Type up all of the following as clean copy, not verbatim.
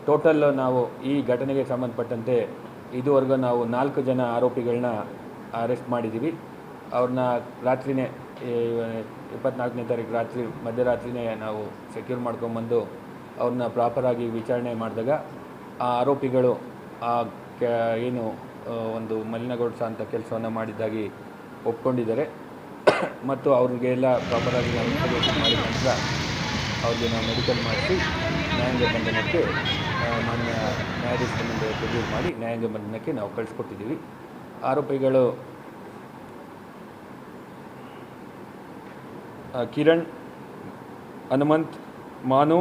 Total ನಾವು ಈ ಘಟನೆಗೆ ಸಂಬಂಧಪಟ್ಟಂತೆ ಇದುವರೆಗೂ ನಾವು 4 ಜನ ಆರೋಪಿಗಳನ್ನ ಅರೆಸ್ಟ್ ಮಾಡಿದ್ದೀವಿ. ಅವ್ರನ್ನ ರಾತ್ರಿನೇ 24ನೇ ತಾರೀಕು ರಾತ್ರಿ ಮಧ್ಯರಾತ್ರಿನೇ ನಾವು ಸೆಕ್ಯೂರ್ ಮಾಡ್ಕೊಂಬಂದು ಅವ್ರನ್ನ ಪ್ರಾಪರಾಗಿ ವಿಚಾರಣೆ ಮಾಡಿದಾಗ ಆ ಆರೋಪಿಗಳು ಏನು ಒಂದು ಮಲಿನಗೊಳಿಸೋ ಅಂಥ ಕೆಲಸವನ್ನು ಮಾಡಿದ್ದಾಗಿ ಒಪ್ಕೊಂಡಿದ್ದಾರೆ. ಮತ್ತು ಅವ್ರಿಗೆಲ್ಲ ಪ್ರಾಪರಾಗಿ ನಾವು ಇನ್ವೆಸ್ಟಿಗೇಷನ್ ಮಾಡಿದ ನಂತರ ಅವ್ರಿಗೆ ನಾವು ಮೆಡಿಕಲ್ ಮಾಡಿಸಿ ನ್ಯಾಯಾಂಗ ಬಂಧನಕ್ಕೆ ಮಾನ್ಯ ನ್ಯಾಯಾಧೀಶರ ಮುಂದೆ ಪ್ರೊಡ್ಯೂಸ್ ಮಾಡಿ ನ್ಯಾಯಾಂಗ ಬಂಧನಕ್ಕೆ ನಾವು ಕಳಿಸ್ಕೊಟ್ಟಿದ್ದೀವಿ. ಆರೋಪಿಗಳು ಕಿರಣ್, ಹನುಮಂತ್, ಮಾನು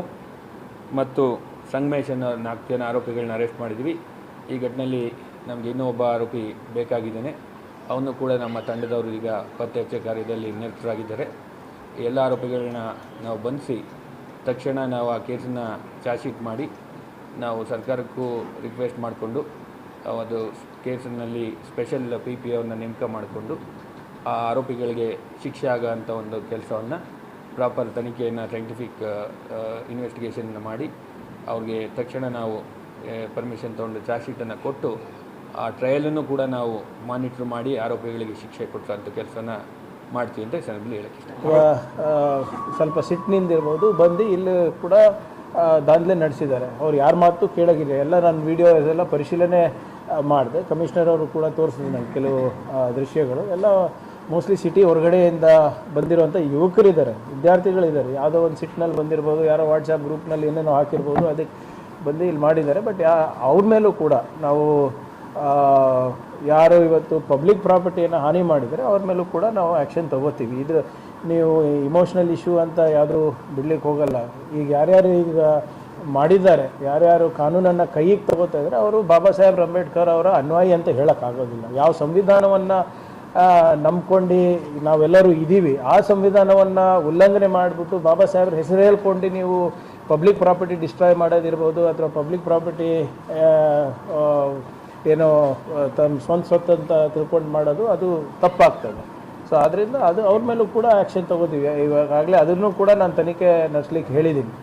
ಮತ್ತು ಸಂಗಮೇಶ್ ಅನ್ನೋ 4 ಜನ ಆರೋಪಿಗಳನ್ನ ಅರೆಸ್ಟ್ ಮಾಡಿದ್ದೀವಿ. ಈ ಘಟನೆಯಲ್ಲಿ ನಮಗೆ ಇನ್ನೂ ಒಬ್ಬ ಆರೋಪಿ ಬೇಕಾಗಿದ್ದಾನೆ. ಅವನು ಕೂಡ ನಮ್ಮ ತಂಡದವರು ಈಗ ಪತ್ತೆ ಹಚ್ಚೆ ಕಾರ್ಯದಲ್ಲಿ ನಿರತರಾಗಿದ್ದಾರೆ. ಎಲ್ಲ ಆರೋಪಿಗಳನ್ನ ನಾವು ಬಂಧಿಸಿ ತಕ್ಷಣ ನಾವು ಆ ಕೇಸನ್ನು ಚಾರ್ಜ್ ಶೀಟ್ ಮಾಡಿ ನಾವು ಸರ್ಕಾರಕ್ಕೂ ರಿಕ್ವೆಸ್ಟ್ ಮಾಡಿಕೊಂಡು ಅದು ಕೇಸಿನಲ್ಲಿ ಸ್ಪೆಷಲ್ PP ಅವ್ರನ್ನ ನೇಮಕ ಮಾಡಿಕೊಂಡು ಆ ಆರೋಪಿಗಳಿಗೆ ಶಿಕ್ಷೆ ಆಗೋಂಥ ಒಂದು ಕೆಲಸವನ್ನು ಪ್ರಾಪರ್ ತನಿಖೆಯನ್ನು ಸೈಂಟಿಫಿಕ್ ಇನ್ವೆಸ್ಟಿಗೇಷನ್ನ ಮಾಡಿ ಅವ್ರಿಗೆ ತಕ್ಷಣ ನಾವು ಪರ್ಮಿಷನ್ ತೊಗೊಂಡು ಚಾರ್ಜ್ ಶೀಟನ್ನು ಕೊಟ್ಟು ಆ ಟ್ರಯಲನ್ನು ಕೂಡ ನಾವು ಮಾನಿಟ್ರ್ ಮಾಡಿ ಆರೋಪಿಗಳಿಗೆ ಶಿಕ್ಷೆ ಕೊಡಿಸೋಂಥ ಕೆಲಸನ ಮಾಡ್ತೀವಿ ಅಂತ ಸಂದರ್ಭದಲ್ಲಿ ಹೇಳಕ್ಕೆ ಇಷ್ಟ. ಸ್ವಲ್ಪ ಸಿಟ್ಟಿನಿಂದಿರ್ಬೋದು ಬಂದು ಇಲ್ಲಿ ಕೂಡ ದಾಂಧಲೆ ನಡೆಸಿದ್ದಾರೆ. ಅವ್ರು ಯಾರ ಮಾತು ಕೇಳೋಗಿಲ್ಲ. ಎಲ್ಲ ನಾನು ವಿಡಿಯೋ ಇದೆಲ್ಲ ಪರಿಶೀಲನೆ ಮಾಡಿದೆ. ಕಮಿಷನರ್ ಅವರು ಕೂಡ ತೋರಿಸಿದ್ರು ನನಗೆ ಕೆಲವು ದೃಶ್ಯಗಳು. ಎಲ್ಲ ಮೋಸ್ಟ್ಲಿ ಸಿಟಿ ಹೊರಗಡೆಯಿಂದ ಬಂದಿರುವಂಥ ಯುವಕರಿದ್ದಾರೆ, ವಿದ್ಯಾರ್ಥಿಗಳಿದ್ದಾರೆ. ಯಾವುದೋ ಒಂದು ಸಿಟ್ಟಿನಲ್ಲಿ ಬಂದಿರ್ಬೋದು, ಯಾರೋ ವಾಟ್ಸಪ್ ಗ್ರೂಪ್ನಲ್ಲಿ ಏನೇನೋ ಹಾಕಿರ್ಬೋದು, ಅದಕ್ಕೆ ಬಂದು ಇಲ್ಲಿ ಮಾಡಿದ್ದಾರೆ. ಬಟ್ ಅವ್ರ ಮೇಲೂ ಕೂಡ ನಾವು ಯಾರು ಇವತ್ತು ಪಬ್ಲಿಕ್ ಪ್ರಾಪರ್ಟಿಯನ್ನು ಹಾನಿ ಮಾಡಿದರೆ ಅವ್ರ ಮೇಲೂ ಕೂಡ ನಾವು ಆ್ಯಕ್ಷನ್ ತೊಗೋತೀವಿ. ಇದು ನೀವು ಇಮೋಷ್ನಲ್ ಇಶ್ಯೂ ಅಂತ ಯಾವುದೂ ಬಿಡ್ಲಿಕ್ಕೆ ಹೋಗಲ್ಲ. ಈಗ ಯಾರ್ಯಾರು ಈಗ ಮಾಡಿದ್ದಾರೆ, ಯಾರ್ಯಾರು ಕಾನೂನನ್ನು ಕೈಗೆ ತಗೋತಾ ಇದ್ದಾರೆ ಅವರು ಬಾಬಾ ಸಾಹೇಬ್ ಅಂಬೇಡ್ಕರ್ ಅವರ ಅನ್ವಯಿ ಅಂತ ಹೇಳೋಕ್ಕಾಗೋದಿಲ್ಲ. ಯಾವ ಸಂವಿಧಾನವನ್ನು ನಂಬ್ಕೊಂಡು ನಾವೆಲ್ಲರೂ ಇದ್ದೀವಿ, ಆ ಸಂವಿಧಾನವನ್ನು ಉಲ್ಲಂಘನೆ ಮಾಡಿಬಿಟ್ಟು ಬಾಬಾ ಸಾಹೇಬ್ರ ಹೆಸರು ಹೇಳ್ಕೊಂಡು ನೀವು ಪಬ್ಲಿಕ್ ಪ್ರಾಪರ್ಟಿ ಡಿಸ್ಟ್ರಾಯ್ ಮಾಡೋದಿರ್ಬೋದು ಅಥವಾ ಪಬ್ಲಿಕ್ ಪ್ರಾಪರ್ಟಿ ಏನೋ ತಮ್ಮ ಸ್ವಂತ ಸ್ವತ್ತು ಅಂತ ತಿಳ್ಕೊಂಡು ಮಾಡೋದು ಅದು ತಪ್ಪಾಗ್ತದೆ. ಸೊ ಆದ್ದರಿಂದ ಅದು ಅವ್ರ ಮೇಲೂ ಕೂಡ ಆ್ಯಕ್ಷನ್ ತೊಗೋತೀವಿ. ಇವಾಗಲೇ ಅದನ್ನು ಕೂಡ ನಾನು ತನಿಖೆ ನಡೆಸ್ಲಿಕ್ಕೆ ಹೇಳಿದ್ದೀನಿ.